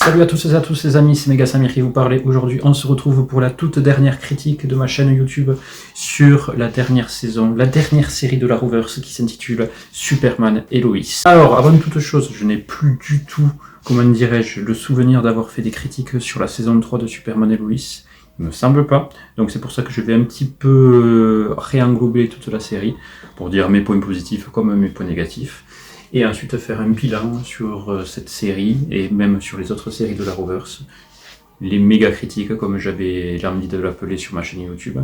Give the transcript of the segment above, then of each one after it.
Salut à tous et à tous les amis, c'est Mega Samir qui vous parle. Aujourd'hui, on se retrouve pour la toute dernière critique de ma chaîne YouTube sur la dernière saison, la dernière série de la Roverse qui s'intitule Superman et Lois. Alors, avant toute chose, je n'ai plus du tout, comment dirais-je, le souvenir d'avoir fait des critiques sur la saison 3 de Superman et Lois. Il me semble pas, donc c'est pour ça que je vais un petit peu réenglober toute la série pour dire mes points positifs comme mes points négatifs. Et ensuite faire un bilan sur cette série et même sur les autres séries de la Roverse, les méga critiques comme j'avais l'envie de l'appeler sur ma chaîne YouTube.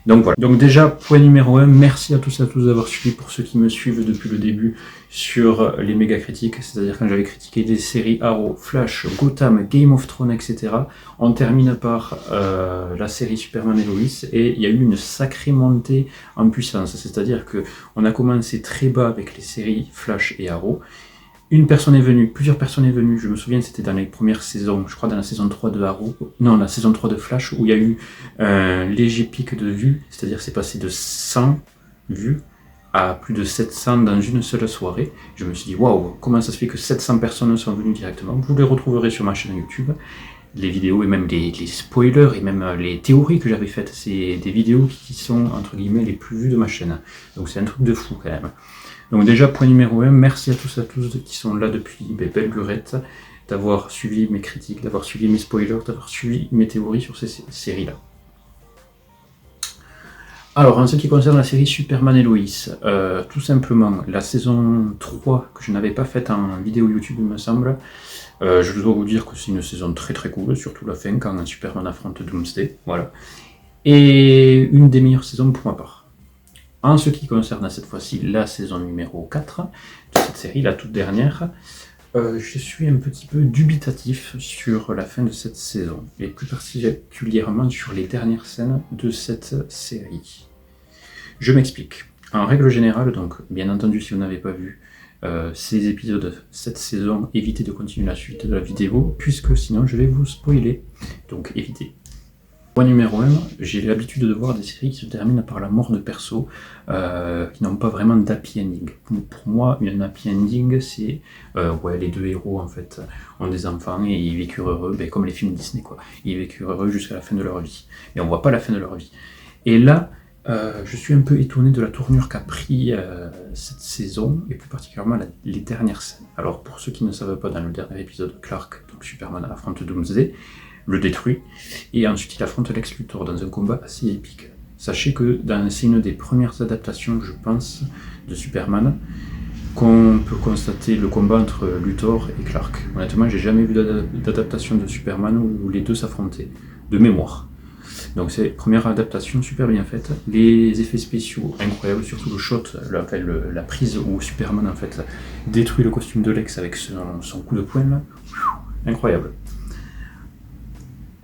Donc voilà. Donc déjà, point numéro 1, merci à tous d'avoir suivi pour ceux qui me suivent depuis le début sur les méga critiques, c'est-à-dire quand j'avais critiqué des séries Arrow, Flash, Gotham, Game of Thrones, etc. On termine par la série Superman et Lois et il y a eu une sacrée montée en puissance, c'est-à-dire que on a commencé très bas avec les séries Flash et Arrow. Une personne est venue, plusieurs personnes sont venues, je me souviens c'était dans les premières saisons, je crois dans la saison 3 de Arrow, non la saison 3 de Flash, où il y a eu un léger pic de vues, c'est-à-dire c'est passé de 100 vues à plus de 700 dans une seule soirée. Je me suis dit waouh, comment ça se fait que 700 personnes sont venues directement. Vous les retrouverez sur ma chaîne YouTube, les vidéos et même les spoilers et même les théories que j'avais faites, c'est des vidéos qui sont entre guillemets les plus vues de ma chaîne, donc c'est un truc de fou quand même. Donc déjà, point numéro 1, merci à tous qui sont là depuis belle lurette, d'avoir suivi mes critiques, d'avoir suivi mes spoilers, d'avoir suivi mes théories sur ces séries-là. Alors, en ce qui concerne la série Superman et Lois, tout simplement, la saison 3, que je n'avais pas faite en vidéo YouTube, il me semble, je dois vous dire que c'est une saison très très cool, surtout la fin, quand Superman affronte Doomsday, voilà. Et une des meilleures saisons pour ma part. En ce qui concerne cette fois-ci la saison numéro 4 de cette série, la toute dernière, je suis un petit peu dubitatif sur la fin de cette saison, et plus particulièrement sur les dernières scènes de cette série. Je m'explique. En règle générale, donc bien entendu si vous n'avez pas vu ces épisodes, cette saison, évitez de continuer la suite de la vidéo, puisque sinon je vais vous spoiler, donc évitez. Point numéro 1, j'ai l'habitude de voir des séries qui se terminent par la mort de perso, qui n'ont pas vraiment d'happy ending. Pour moi, une happy ending, c'est les deux héros en fait ont des enfants et ils vécurent heureux, comme les films Disney quoi. Ils vécurent heureux jusqu'à la fin de leur vie. Mais on voit pas la fin de leur vie. Et là, je suis un peu étonné de la tournure qu'a pris cette saison, et plus particulièrement les dernières scènes. Alors pour ceux qui ne savent pas, dans le dernier épisode, Clark, donc Superman, affronte Doomsday, le détruit, et ensuite il affronte Lex Luthor dans un combat assez épique. Sachez que c'est une des premières adaptations, je pense, de Superman, qu'on peut constater le combat entre Luthor et Clark. Honnêtement, j'ai jamais vu d'adaptation de Superman où les deux s'affrontaient, de mémoire. Donc c'est première adaptation super bien faite, les effets spéciaux incroyables, surtout le shot, la prise où Superman en fait détruit le costume de Lex avec son coup de poing là, incroyable.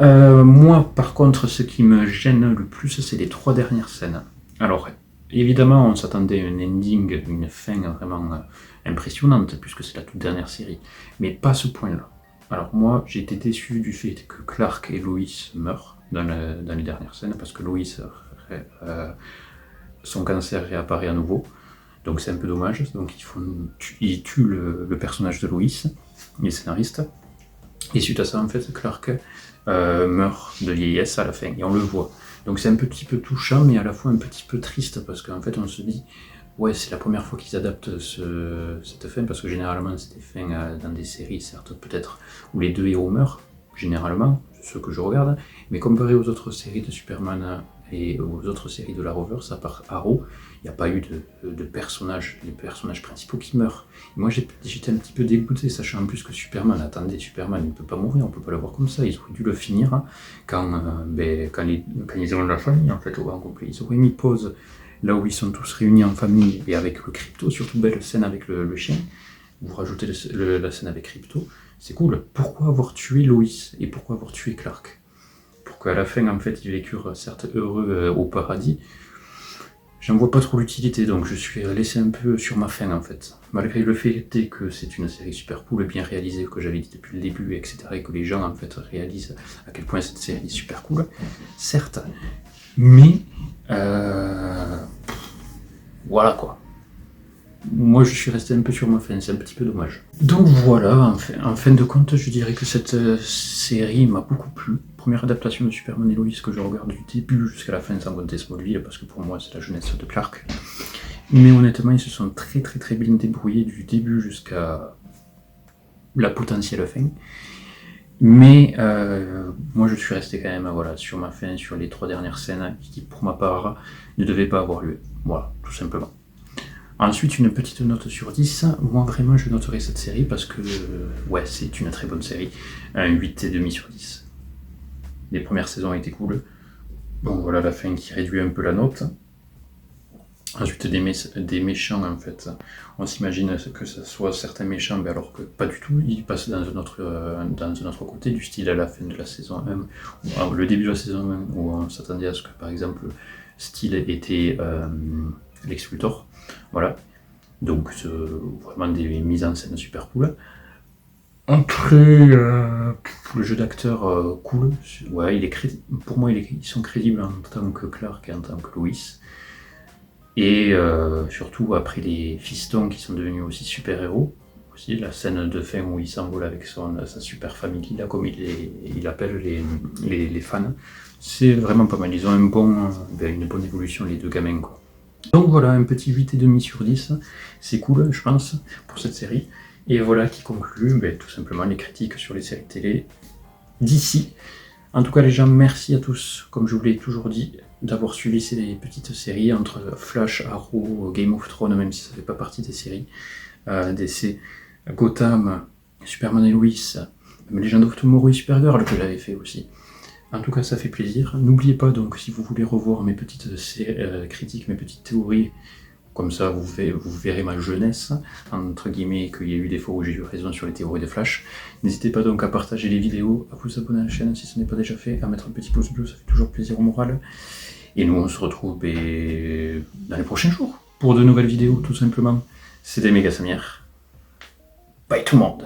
Moi, par contre, ce qui me gêne le plus, c'est les 3 dernières scènes. Alors, évidemment, on s'attendait à un ending, une fin vraiment impressionnante, puisque c'est la toute dernière série, mais pas à ce point-là. Alors moi, j'ai été déçu du fait que Clark et Lois meurent dans les dernières scènes, parce que Lois, son cancer réapparaît à nouveau, donc c'est un peu dommage. Donc ils tuent le personnage de Lois, les scénaristes, et suite à ça, en fait, Clark meurt de vieillesse à la fin, et on le voit. Donc c'est un petit peu touchant, mais à la fois un petit peu triste, parce qu'en fait on se dit, ouais, c'est la première fois qu'ils adaptent cette fin, parce que généralement c'est des fins dans des séries, certes peut-être, où les deux héros meurent, généralement, c'est ce que je regarde, mais comparé aux autres séries de Superman et aux autres séries de la Roverse, à part Arrow, il n'y a pas eu de personnages, les personnages principaux qui meurent. Et moi j'étais un petit peu dégoûté, sachant en plus que Superman, attendez, Superman il ne peut pas mourir, on ne peut pas le voir comme ça, ils auraient dû le finir hein, quand ils ont la famille en fait au grand complet. Ils auraient mis pause là où ils sont tous réunis en famille et avec le Crypto, surtout belle scène avec le chien, vous rajoutez la scène avec Crypto, c'est cool. Pourquoi avoir tué Lois et pourquoi avoir tué Clark? Pour qu'à la fin en fait ils vécurent certes heureux au paradis. J'en vois pas trop l'utilité, donc je suis laissé un peu sur ma faim en fait. Malgré le fait que c'est une série super cool et bien réalisée, que j'avais dit depuis le début, etc., et que les gens en fait réalisent à quel point cette série est super cool, certes, mais voilà quoi. moi je suis resté un peu sur ma fin, c'est un petit peu dommage. Donc voilà, en fin de compte, je dirais que cette série m'a beaucoup plu. Première adaptation de Superman et Lois que je regarde du début jusqu'à la fin sans compter Smallville, parce que pour moi c'est la jeunesse de Clark. Mais honnêtement, ils se sont très bien débrouillés du début jusqu'à la potentielle fin. Mais moi je suis resté quand même sur ma fin, sur les 3 dernières scènes qui pour ma part ne devaient pas avoir lieu. Voilà, tout simplement. Ensuite, une petite note sur 10. Moi vraiment je noterai cette série parce que ouais, c'est une très bonne série. Un 8,5 sur 10. Les premières saisons étaient cool. Bon voilà la fin qui réduit un peu la note. Ensuite, des méchants, en fait. On s'imagine que ce soit certains méchants, mais alors que pas du tout. Ils passent dans un autre côté, du style à la fin de la saison 1, ou le début de la saison 1, où on s'attendait à ce que, par exemple, Steel était Lex Luthor. Voilà. Donc, vraiment des mises en scène super cool. Après, le jeu d'acteur, cool. Ouais, pour moi, ils sont crédibles en tant que Clark et en tant que Lois. Et surtout après les fistons qui sont devenus aussi super-héros. Aussi la scène de fin où il s'envole avec sa super famille, là, comme il appelle les fans. C'est vraiment pas mal. Ils ont une bonne évolution, les deux gamins, quoi. Donc voilà, un petit 8,5 sur 10. C'est cool, je pense, pour cette série. Et voilà qui conclut tout simplement les critiques sur les séries télé d'ici. En tout cas, les gens, merci à tous, comme je vous l'ai toujours dit, d'avoir suivi ces petites séries entre Flash, Arrow, Game of Thrones, même si ça ne fait pas partie des séries, DC, Gotham, Superman et Lois, même Legend of Tomorrow et Supergirl que j'avais fait aussi. En tout cas, ça fait plaisir. N'oubliez pas donc, si vous voulez revoir mes petites critiques, mes petites théories, comme ça vous verrez ma jeunesse, entre guillemets, qu'il y a eu des fois où j'ai eu raison sur les théories de Flash. N'hésitez pas donc à partager les vidéos, à vous abonner à la chaîne si ce n'est pas déjà fait, à mettre un petit pouce bleu, ça fait toujours plaisir au moral. Et nous on se retrouve dans les prochains jours pour de nouvelles vidéos tout simplement. C'était Méga Samir. Bye tout le monde.